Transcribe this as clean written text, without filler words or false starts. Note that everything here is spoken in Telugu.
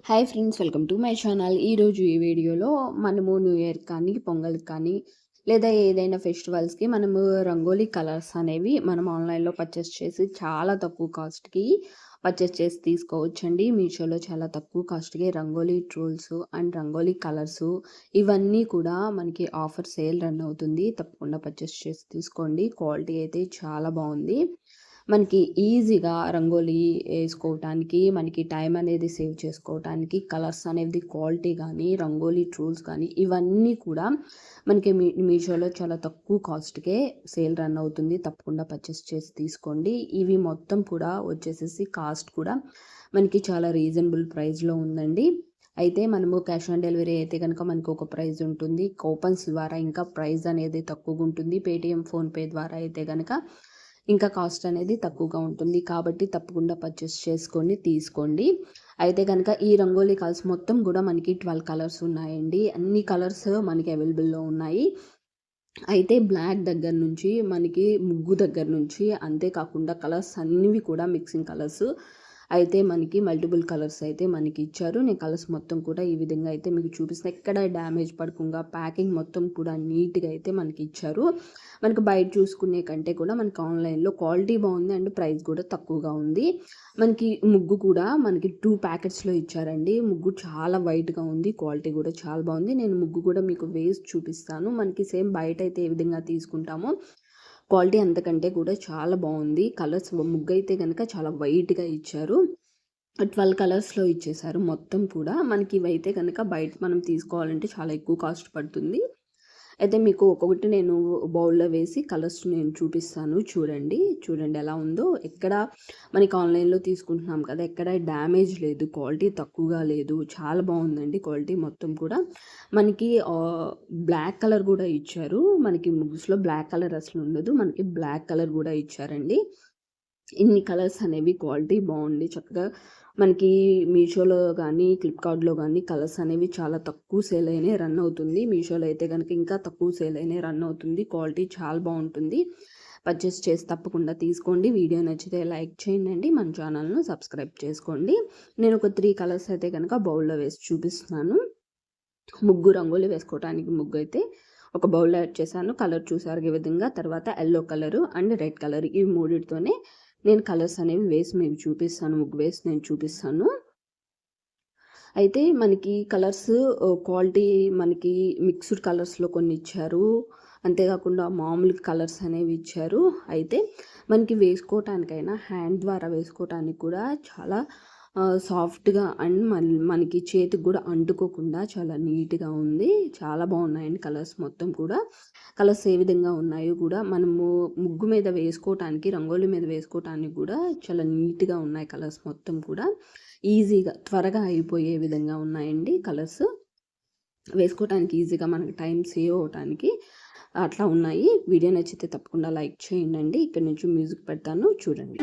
Hi friends, welcome to my channel. ఈరోజు ఈ వీడియోలో మనము న్యూ ఇయర్ కానీ, పొంగల్‌కి కానీ, లేదా ఏదైనా ఫెస్టివల్స్‌కి మనము రంగోలీ కలర్స్ అనేవి మనం ఆన్‌లైన్‌లో పర్చేస్ చేసి చాలా తక్కువ కాస్ట్‌కి పర్చేస్ చేసి తీసుకోవచ్చండి. మీషోలో చాలా తక్కువ కాస్ట్‌కి rangoli tools and rangoli colours ఇవన్నీ కూడా మనకి ఆఫర్ సేల్ రన్ అవుతుంది. తప్పకుండా పర్చేస్ చేసి తీసుకోండి. క్వాలిటీ అయితే చాలా బాగుంది. మనకి ఈజీగా రంగోలీ ఏసుకోవటానికి, మనకి టైం అనేది సేవ్ చేసుకోవటానికి, కలర్స్ అనేది క్వాలిటీ గానీ, రంగోలీ టూల్స్ కానీ, ఇవన్నీ కూడా మనకి మీషోలో చాలా తక్కువ కాస్ట్‌కే సేల్ రన్ అవుతుంది. తప్పకుండా పర్చేస్ చేసి తీసుకోండి. ఇవి మొత్తం కూడా వచ్చేసేసి కాస్ట్ కూడా మనకి చాలా రీజనబుల్ ప్రైస్‌లో ఉందండి. అయితే మనము క్యాష్ ఆన్ డెలివరీ అయితే గనక మనకు ఒక ప్రైస్ ఉంటుంది. కూపన్స్ ద్వారా ఇంకా ప్రైస్ అనేది తక్కువగుంటుంది. పేటీఎం, ఫోన్‌పే ద్వారా అయితే గనక ఇంకా కాస్ట్ అనేది తక్కువగా ఉంటుంది. కాబట్టి తప్పకుండా పర్చేస్ చేసుకొని తీసుకోండి. అయితే గనక ఈ రంగోలీ కలర్స్ మొత్తం గూడా మనకి 12 కలర్స్ ఉన్నాయండి. అన్ని కలర్స్ మనకి అవైలబుల్‌లో ఉన్నాయి. అయితే బ్లాక్ దగ్గర నుంచి మనకి ముగ్గు దగ్గర నుంచి అంతేకాకుండా కలర్స్ అన్నివి కూడా మిక్సింగ్ కలర్స్ అయితే మనకి మల్టిపుల్ కలర్స్ అయితే మనకి ఇచ్చారు. నేను కలర్స్ మొత్తం కూడా ఈ విధంగా అయితే మీకు చూపిస్తున్నా. ఎక్కడ డ్యామేజ్ పడకుండా ప్యాకింగ్ మొత్తం కూడా నీట్‌గా అయితే మనకి ఇచ్చారు. మనకు బయట చూసుకునే కంటే కూడా మనకి ఆన్‌లైన్‌లో క్వాలిటీ బాగుంది అండ్ ప్రైస్ కూడా తక్కువగా ఉంది. మనకి ముగ్గు కూడా మనకి 2 ప్యాకెట్స్‌లో ఇచ్చారండి. ముగ్గు చాలా వైట్‌గా ఉంది. క్వాలిటీ కూడా చాలా బాగుంది. నేను ముగ్గు కూడా మీకు వేసి చూపిస్తాను. మనకి సేమ్ బయట అయితే ఏ విధంగా తీసుకుంటామో క్వాలిటీ అంతకంటే కూడా చాలా బాగుంది. కలర్స్ ముగ్గైతే గనక చాలా వైట్‌గా ఇచ్చారు. 12 కలర్స్‌లో ఇచ్చేశారు మొత్తం కూడా. మనకి ఇవైతే గనక బయట మనం తీసుకోవాలంటే చాలా ఎక్కువ కాస్ట్ పడుతుంది. అయితే మీకు ఒక్కొక్కటి నేను బౌల్‌లో వేసి కలర్స్ నేను చూపిస్తాను చూడండి. చూడండి ఎలా ఉందో. ఎక్కడ మనకి ఆన్‌లైన్‌లో తీసుకుంటున్నాం కదా! ఎక్కడ డ్యామేజ్ లేదు. క్వాలిటీ తక్కువగా లేదు. చాలా బాగుందండి క్వాలిటీ మొత్తం కూడా. మనకి బ్లాక్ కలర్ కూడా ఇచ్చారు. మనకి ముగ్స్‌లో బ్లాక్ కలర్ అసలు ఉండదు. మనకి బ్లాక్ కలర్ కూడా ఇచ్చారండి. ఇన్ని కలర్స్ అనేవి క్వాలిటీ బాగుండి చక్కగా మనకి మీషోలో కానీ, ఫ్లిప్‌కార్ట్‌లో కానీ కలర్స్ అనేవి చాలా తక్కువ సేల్ అయినాయి రన్ అవుతుంది. మీషోలో అయితే గనక ఇంకా తక్కువ సేల్ అయినాయి రన్ అవుతుంది. క్వాలిటీ చాలా బాగుంటుంది. పర్చేస్ చేసి తప్పకుండా తీసుకోండి. వీడియో నచ్చితే లైక్ చేయండి. మన ఛానల్‌ను సబ్స్క్రైబ్ చేసుకోండి. నేను ఒక 3 కలర్స్ అయితే గనక బౌల్‌లో వేసి చూపిస్తున్నాను. ముగ్గు రంగోలి వేసుకోవటానికి ముగ్గు అయితే ఒక బౌల్‌లో యాడ్ చేశాను. కలర్ చూసారు ఈ విధంగా. తర్వాత yellow colour and red colour ఈ మూడిటితోనే నేను కలర్స్ అనేవి వేసి మీకు చూపిస్తాను. ముగ్గు వేసి నేను చూపిస్తాను. అయితే మనకి కలర్స్ క్వాలిటీ మనకి మిక్స్డ్ కలర్స్‌లో కొన్ని ఇచ్చారు. అంతేకాకుండా మామూలు కలర్స్ అనేవి ఇచ్చారు. అయితే మనకి వేసుకోవటానికైనా హ్యాండ్ ద్వారా వేసుకోవటానికి కూడా చాలా సాఫ్ట్‌గా అండ్ మనకి చేతికి కూడా అంటుకోకుండా చాలా నీట్‌గా ఉంది. చాలా బాగున్నాయండి కలర్స్ మొత్తం కూడా. కలర్స్ ఏ విధంగా ఉన్నాయో కూడా మనము ముగ్గు మీద వేసుకోవటానికి, రంగోలి మీద వేసుకోవటానికి కూడా చాలా నీట్‌గా ఉన్నాయి కలర్స్ మొత్తం కూడా. ఈజీగా త్వరగా అయిపోయే విధంగా ఉన్నాయండి కలర్స్. వేసుకోవటానికి ఈజీగా మనకి టైం సేవ్ అవ్వటానికి అట్లా ఉన్నాయి. వీడియో నచ్చితే తప్పకుండా లైక్ చేయండి. ఇక్కడి నుంచి మ్యూజిక్ పెడతాను చూడండి.